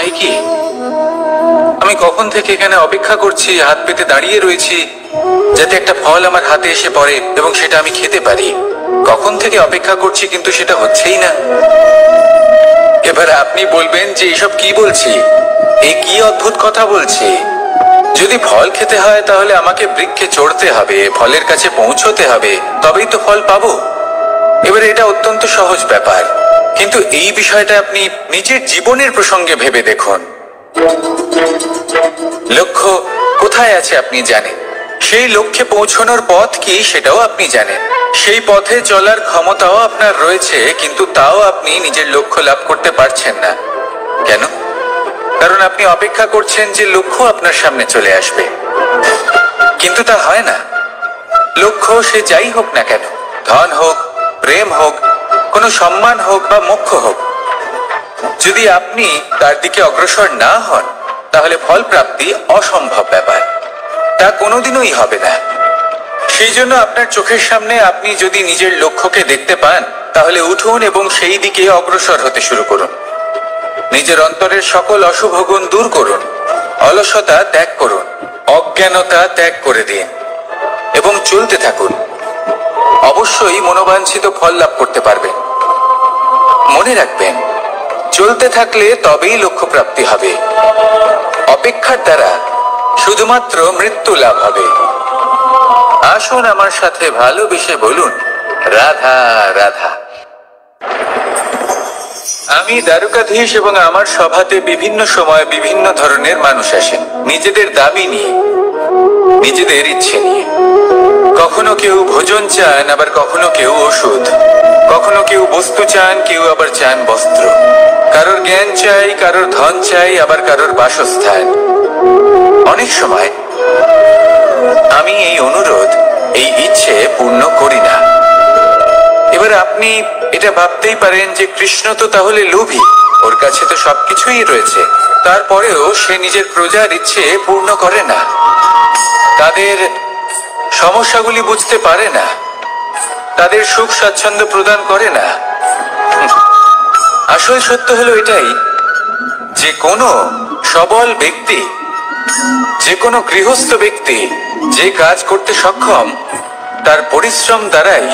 নয় কি? আমি কখন থেকে এখানে অপেক্ষা করছি, হাত পেতে দাঁড়িয়ে রয়েছি যাতে একটা ফল আমার হাতে এসে পড়ে এবং সেটা আমি খেতে পারি। কখন থেকে অপেক্ষা করছি, কিন্তু সেটা হচ্ছেই না। এবার আপনি বলবেন যে এসব কি বলছি, এই কি অদ্ভুত কথা বলছি। যদি ফল খেতে হয় তাহলে আমাকে বৃক্ষে চড়তে হবে, ফলের কাছে পৌঁছতে হবে, তবেই তো ফল পাবো। এবারে এটা অত্যন্ত সহজ ব্যাপার, কিন্তু এই বিষয়টা আপনি নিজের জীবনের প্রসঙ্গে ভেবে দেখুন। লক্ষ্য কোথায় আছে আপনি জানেন, সেই লক্ষ্যে পৌঁছানোর পথ কি সেটাও আপনি জানেন, সেই পথে চলার ক্ষমতাও আপনার রয়েছে, কিন্তু তাও আপনি নিজের লক্ষ্য লাভ করতে পারছেন না। কেন? কারণ আপনি অপেক্ষা করছেন যে লক্ষ্য আপনার সামনে চলে আসবে, কিন্তু তা হয় না। লক্ষ্য সে যাই হোক না কেন, ধন হোক, প্রেম হোক, কোনো সম্মান হোক বা মোক্ষ হোক, যদি আপনি তার দিকে অগ্রসর না হন তাহলে ফল প্রাপ্তি অসম্ভব ব্যাপার, তা কোনোদিনই হবে না। সেই জন্য আপনার চোখের সামনে আপনি যদি নিজের লক্ষ্যকে দেখতে পান তাহলে উঠুন এবং সেই দিকে অগ্রসর হতে শুরু করুন। নিজের অন্তরের সকল অশুভ গুণ দূর করুন, অলসতা ত্যাগ করুন, অজ্ঞানতা ত্যাগ করে দিন এবং চলতে থাকুন। অবশ্যই মনোবাঞ্ছিত ফল লাভ করতে পারবেন। মনে রাখবেন, চলতে থাকলে তবেই লক্ষ্য প্রাপ্তি হবে। অপেক্ষার দ্বারা শুধুমাত্র মৃত্যু লাভ হবে। আসুন আমার সাথে ভালোবেসে বলুন, রাধা রাধা। আমি দ্বারকাধীশ এবং আমার সভাতে বিভিন্ন সময় বিভিন্ন ধরনের মানুষ আসেন, নিজেদের দাবি নিয়ে, নিজেদের ইচ্ছে নিয়ে। কখনো কেউ ভোজন চান, আবার কখনো কেউ ওষুধ, কখনো কেউ বস্তু চান, কেউ আবার চান বস্ত্র। কারোর জ্ঞান চাই, কারোর ধন চাই, আবার কারোর বাসস্থান। অনেক সময় আমি এই অনুরোধ, এই ইচ্ছে পূর্ণ করি না। এবার আপনি এটা ভাবতেই পারেন যে কৃষ্ণ তো তাহলে লোভী, ওর কাছে তো সবকিছুই রয়েছে, তারপরেও সে নিজের প্রজার ইচ্ছে পূর্ণ করে না, তাদের সমস্যাগুলি বুঝতে পারে না, তাদের সুখ স্বাচ্ছন্দ্য প্রদান করে না। আসল সত্য হলো এটাই যে কোনো সবল ব্যক্তি, যে কোনো গৃহস্থ ব্যক্তি যে কাজ করতে সক্ষম, তার পরিশ্রম দ্বারাই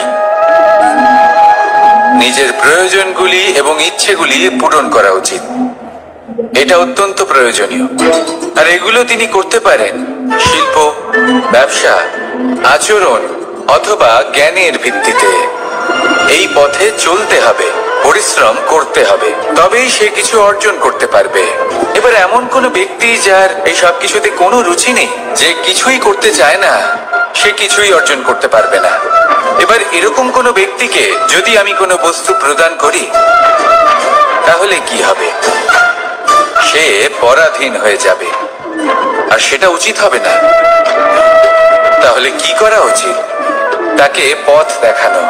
নিজের প্রয়োজনগুলি এবং ইচ্ছেগুলি পূরণ করা উচিত। এটা অত্যন্ত প্রয়োজনীয়, আর এগুলো তিনি করতে পারেন শিল্প, ব্যবসা, আচরণ অথবা জ্ঞানের ভিত্তিতে। এই পথে চলতে হবে, পরিশ্রম করতে হবে, তবেই সে কিছু অর্জন করতে পারবে। এবার এমন কোন ব্যক্তি যার এই সব কিছুতে কোনো রুচি নেই, যে কিছুই করতে চায় না, সে কিছুই অর্জন করতে পারবে না। এবার এরকম কোনো ব্যক্তিকে যদি আমি কোনো বস্তু প্রদান করি তাহলে কি হবে? সে পরাধীন হয়ে যাবে, আর সেটা উচিত হবে না। তাহলে কি করা উচিত? তাকে পথ দেখানো,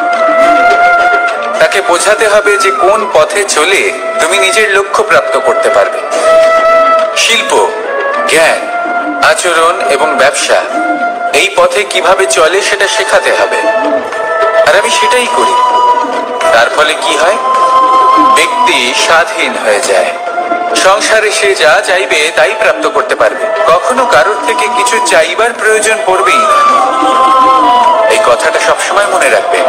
তাকে বোঝাতে হবে যে কোন পথে চলে তুমি নিজের লক্ষ্য প্রাপ্ত করতে পারবে। শিল্প, জ্ঞান, আচরণ এবং ব্যবসা, এই পথে কিভাবে চলে সেটা শেখাতে হবে, আর আমি সেটাই করি। তার ফলে কি হয়? ব্যক্তি স্বাধীন হয়ে যায়। সংসারে সে যা চাইবে তাই প্রাপ্ত করতে পারবে, কখনো কারোর থেকে কিছু চাইবার প্রয়োজন পড়বেই না। এই কথাটা সবসময় মনে রাখবেন।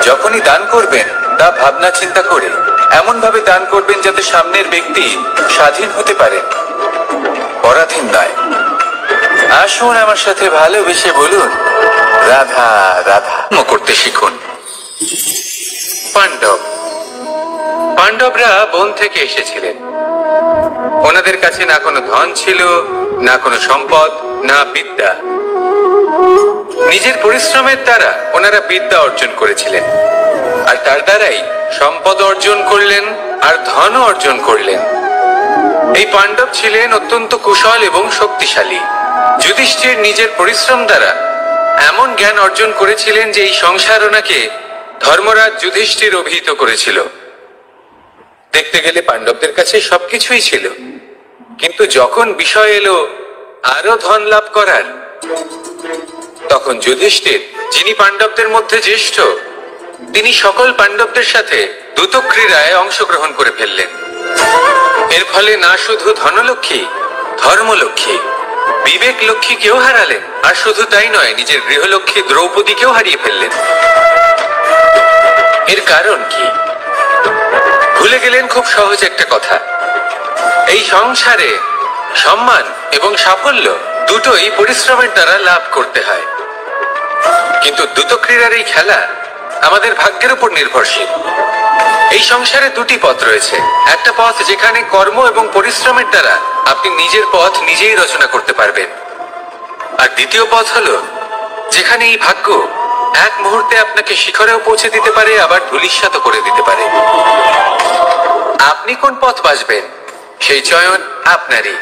যখনই দান করবেন তা ভাবনা চিন্তা করে এমন ভাবে দান করবেন যাতে সামনের ব্যক্তি স্বাধীন হতে পারে, পরাধীন নয়। আসুন আমার সাথে ভালোবেসে বলুন, রাধা রাধা। করতে শিখুন। পাণ্ডব, পাণ্ডবরা বন থেকে এসেছিলেন। ওনাদের কাছে না কোনো ধন ছিল, না কোনো সম্পদ, না বিদ্যা। নিজের পরিশ্রমের দ্বারা ওনারা বিদ্যা অর্জন করেছিলেন, আর তার দ্বারাই সম্পদ অর্জন করলেন আর ধনও অর্জন করলেন। এই পাণ্ডব ছিলেন অত্যন্ত কুশল এবং শক্তিশালী। যুধিষ্ঠির নিজের পরিশ্রম দ্বারা এমন জ্ঞান অর্জন করেছিলেন যে এই সংসার ওনাকে ধর্মরাজ যুধিষ্ঠির অভিহিত করেছিল। দেখতে গেলে পাণ্ডবদের কাছে সবকিছুই ছিল, কিন্তু যখন বিষয় এলো আরো ধন লাভ করার, তখন যুধিষ্ঠির, যিনি পাণ্ডবদের মধ্যে জ্যেষ্ঠ, তিনি সকল পাণ্ডবদের সাথে দ্যুত ক্রীড়ায় অংশগ্রহণ করে ফেললেন। এর ফলে না শুধু ধনলক্ষ্মী, ধর্মলক্ষ্মী, বিবেক লক্ষ্মীকেও হারালেন, আর শুধু তাই নয়, নিজের গৃহলক্ষ্মী দ্রৌপদীকেও হারিয়ে ফেললেন। এর কারণ কি? ভুলে গেলেন খুব সহজ একটা কথা, এই সংসারে সম্মান এবং সাফল্য দুটোই পরিশ্রমের দ্বারা লাভ করতে হয়। কিন্তু দ্রুতক্রীড়ার এই খেলা আমাদের ভাগ্যের উপর নির্ভরশীল। এই সংসারে দুটি পথ রয়েছে, একটা পথ যেখানে কর্ম এবং পরিশ্রমের দ্বারা আপনি নিজের পথ নিজেই রচনা করতে পারবেন, আর দ্বিতীয় পথ হলো যেখানে এই ভাগ্য এক মুহূর্তে আপনাকে শিখরেও পৌঁছে দিতে পারে, আবার ধূলিসাৎ করে দিতে পারে। আপনি কোন পথ বাছবেন সেই চয়ন আপনারই।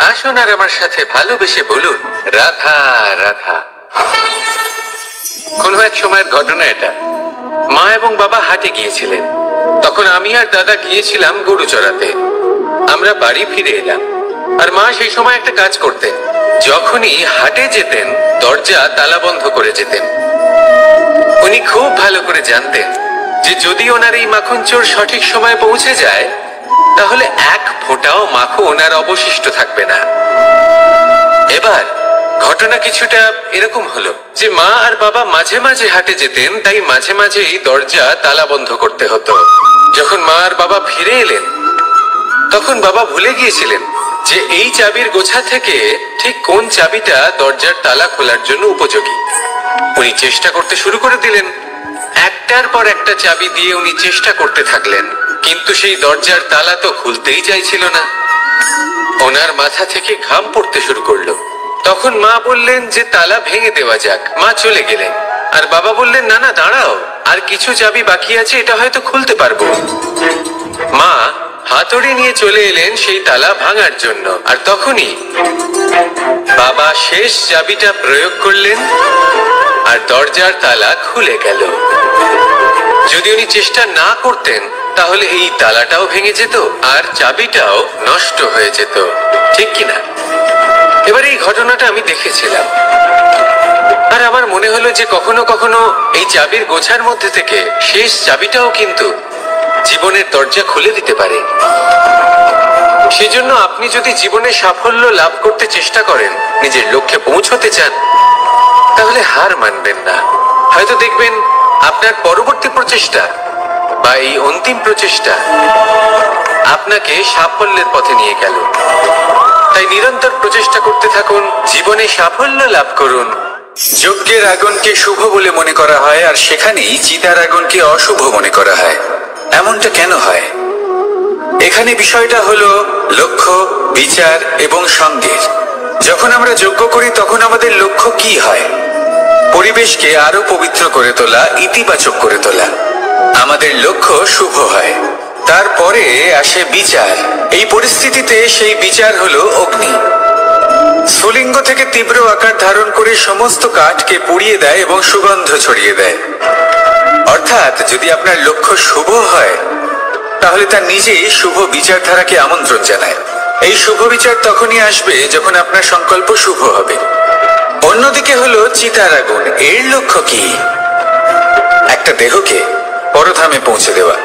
আসুন আর আমার সাথে ভালোবেসে বলুন, রাধা রাধা। কোনো এক সময়ের ঘটনা এটা। মা এবং বাবা হাটে গিয়েছিলেন, তখন আমি আর দাদা গিয়েছিলাম গরু চড়াতে। আমরা বাড়ি ফিরে এলাম, আর মা সেই সময় একটা কাজ করতেন, যখনই হাটে যেতেন দরজা তালা বন্ধ করে যেতেন। উনি খুব ভালো করে জানতেন যে যদি ওনার এই মাখন চোর সঠিক সময়ে পৌঁছে যায়, তাহলে এক ফোঁটাও মাখন আর অবশিষ্ট থাকবে না। এবার ঘটনা কিছুটা এরকম হলো যে মা আর বাবা মাঝে মাঝে হাটে যেতেন, তাই মাঝে মাঝেই দরজা তালা বন্ধ করতে হতো। যখন মা আর বাবা ফিরে এলেন, তখন বাবা ভুলে গিয়েছিলেন যে এই চাবির গোছা থেকে ঠিক কোন চাবিটা দরজার তালা খোলার জন্য উপযোগী। উনি চেষ্টা করতে শুরু করে দিলেন, একটার পর একটা চাবি দিয়ে উনি চেষ্টা করতে থাকলেন, কিন্তু সেই দরজার তালা তো খুলতেই চাইছিল না। ওনার মাথা থেকে ঘাম পড়তে শুরু করলো। তখন মা বললেন যে তালা ভেঙে দেওয়া যাক। মা চলে গেলেন, আর বাবা বললেন না না দাঁড়াও, আর কিছু চাবি বাকি আছে, এটা হয়তো খুলতে পারবো। মা হাতুড়ি নিয়ে চলে এলেন সেই তালা ভাঙার জন্য, আর তখনই বাবা শেষ চাবিটা প্রয়োগ করলেন, আর দরজার তালা খুলে গেল। যদি উনি চেষ্টা না করতেন তাহলে এই তালাটাও ভেঙে যেত আর চাবিটাও নষ্ট হয়ে যেত, ঠিক কিনা? এবার এই ঘটনাটা আমি দেখেছিলাম, আর আমার মনে হলো যে কখনো কখনো এই চাবির গোছার মধ্যে থেকে শেষ চাবিটাও কিন্তু জীবনের দরজা খুলে দিতে পারে। সেজন্য আপনি যদি জীবনে সাফল্য লাভ করতে চেষ্টা করেন, নিজের লক্ষ্যে পৌঁছতে চান, তাহলে হার মানবেন না। হয়তো দেখবেন আপনার পরবর্তী প্রচেষ্টা বা এই অন্তিম প্রচেষ্টা আপনাকে সাফল্যের পথে নিয়ে গেল। তাই নিরন্তর প্রচেষ্টা করতে থাকুন, জীবনে সাফল্য লাভ করুন। যজ্ঞের আগুনকে শুভ বলে মনে করা হয়, আর সেখানেই চিতার আগুনকে অশুভ মনে করা হয়। এমনটা কেন হয়? এখানে বিষয়টা হলো লক্ষ্য, বিচার এবং সঙ্গের। যখন আমরা যজ্ঞ করি তখন আমাদের লক্ষ্য কি হয়? পরিবেশকে আরো পবিত্র করে তোলা, ইতিবাচক করে তোলা। আমাদের লক্ষ্য শুভ হয়। তারপরে আসে বিচার। এই পরিস্থিতিতে সেই বিচার হলো অগ্নি। স্ফুলিঙ্গ থেকে তীব্র আকার ধারণ করে সমস্ত কাঠকে পুড়িয়ে দেয় এবং সুগন্ধ ছড়িয়ে দেয়। অর্থাৎ যদি আপনার লক্ষ্য শুভ হয়, তাহলে তা নিজেই শুভ বিচারধারাকে আমন্ত্রণ জানায়। এই শুভ বিচার তখনই আসবে যখন আপনার সংকল্প শুভ হবে। অন্যদিকে হলো চিতার আগুন। এর লক্ষ্য কি? একটা দেহকে পরধামে পৌঁছে দেওয়া।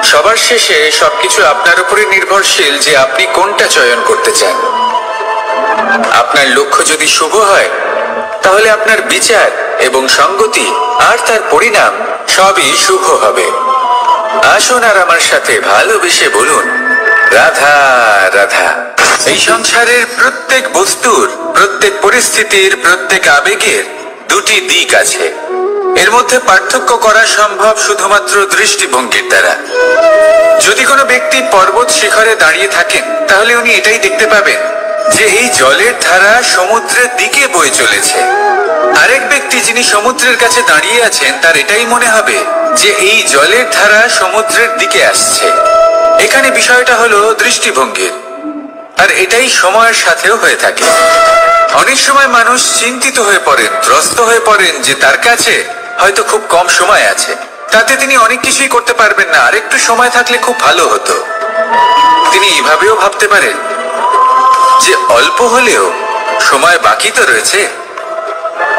সবার শেষে সবকিছু আপনার উপরে নির্ভরশীল যে আপনি কোনটা চয়ন করতে চান। আপনার লক্ষ্য যদি শুভ হয়, তাহলে আপনার বিচার এবং সঙ্গতি আর তার পরিণাম সবই শুভ হবে। আসুন আর আমার সাথে ভালোবেসে বলুন, রাধা রাধা। এই সংসারের প্রত্যেক বস্তুর, প্রত্যেক পরিস্থিতির, প্রত্যেক আবেগের দুটি দিক আছে। এর মধ্যে পার্থক্য করা সম্ভব শুধুমাত্র দৃষ্টিভঙ্গির দ্বারা। যদি কোনো ব্যক্তি পর্বত শিখরে দাঁড়িয়ে থাকেন, তাহলে উনি এটাই দেখতে পাবেন যে এই জলের ধারা সমুদ্রের দিকে বয়ে চলেছে। আরেক ব্যক্তি যিনি সমুদ্রের কাছে দাঁড়িয়ে আছেন, তার এটাই মনে হবে যে এই জলের ধারা সমুদ্রের দিকে আসছে। এখানে বিষয়টা হলো দৃষ্টিভঙ্গির, আর এটাই সময়ের সাথেও হয়ে থাকে। অনেক সময় মানুষ চিন্তিত হয়ে পড়েন, ত্রস্ত হয়ে পড়েন যে তার কাছে হয়তো খুব কম সময় আছে, তাতে তিনি অনেক কিছুই করতে পারবেন না, আর একটু সময় থাকলে খুব ভালো হতো। তিনি এভাবেও ভাবতে পারেন যে অল্প হলেও সময় বাকি তো রয়েছে,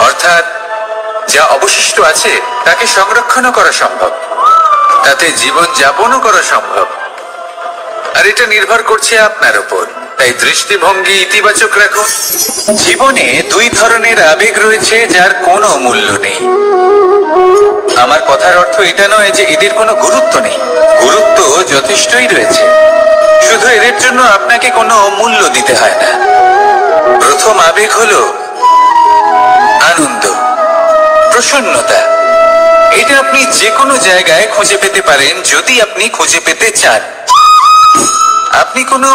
অর্থাৎ যা অবশিষ্ট আছে তাকে সংরক্ষণও করা সম্ভব, তাতে জীবন যাপনও করা সম্ভব। আর আর এটা নির্ভর করছে আপনার উপর। তাই দৃষ্টিভঙ্গি ইতিবাচক রাখুন। জীবনে দুই ধরনের আবেগ রয়েছে যার কোনো মূল্য নেই। আমার কথার অর্থ এটা নয় যে এদের কোনো গুরুত্ব নেই, গুরুত্ব যথেষ্টই রয়েছে, শুধু এদের জন্য আপনাকে কোনো মূল্য দিতে হয় না। প্রথম আবেগ হলো আনন্দ, প্রসন্নতা। এটা আপনি যে কোনো জায়গায় খুঁজে পেতে পারেন যদি আপনি খুঁজে পেতে চান। আপনি কোনো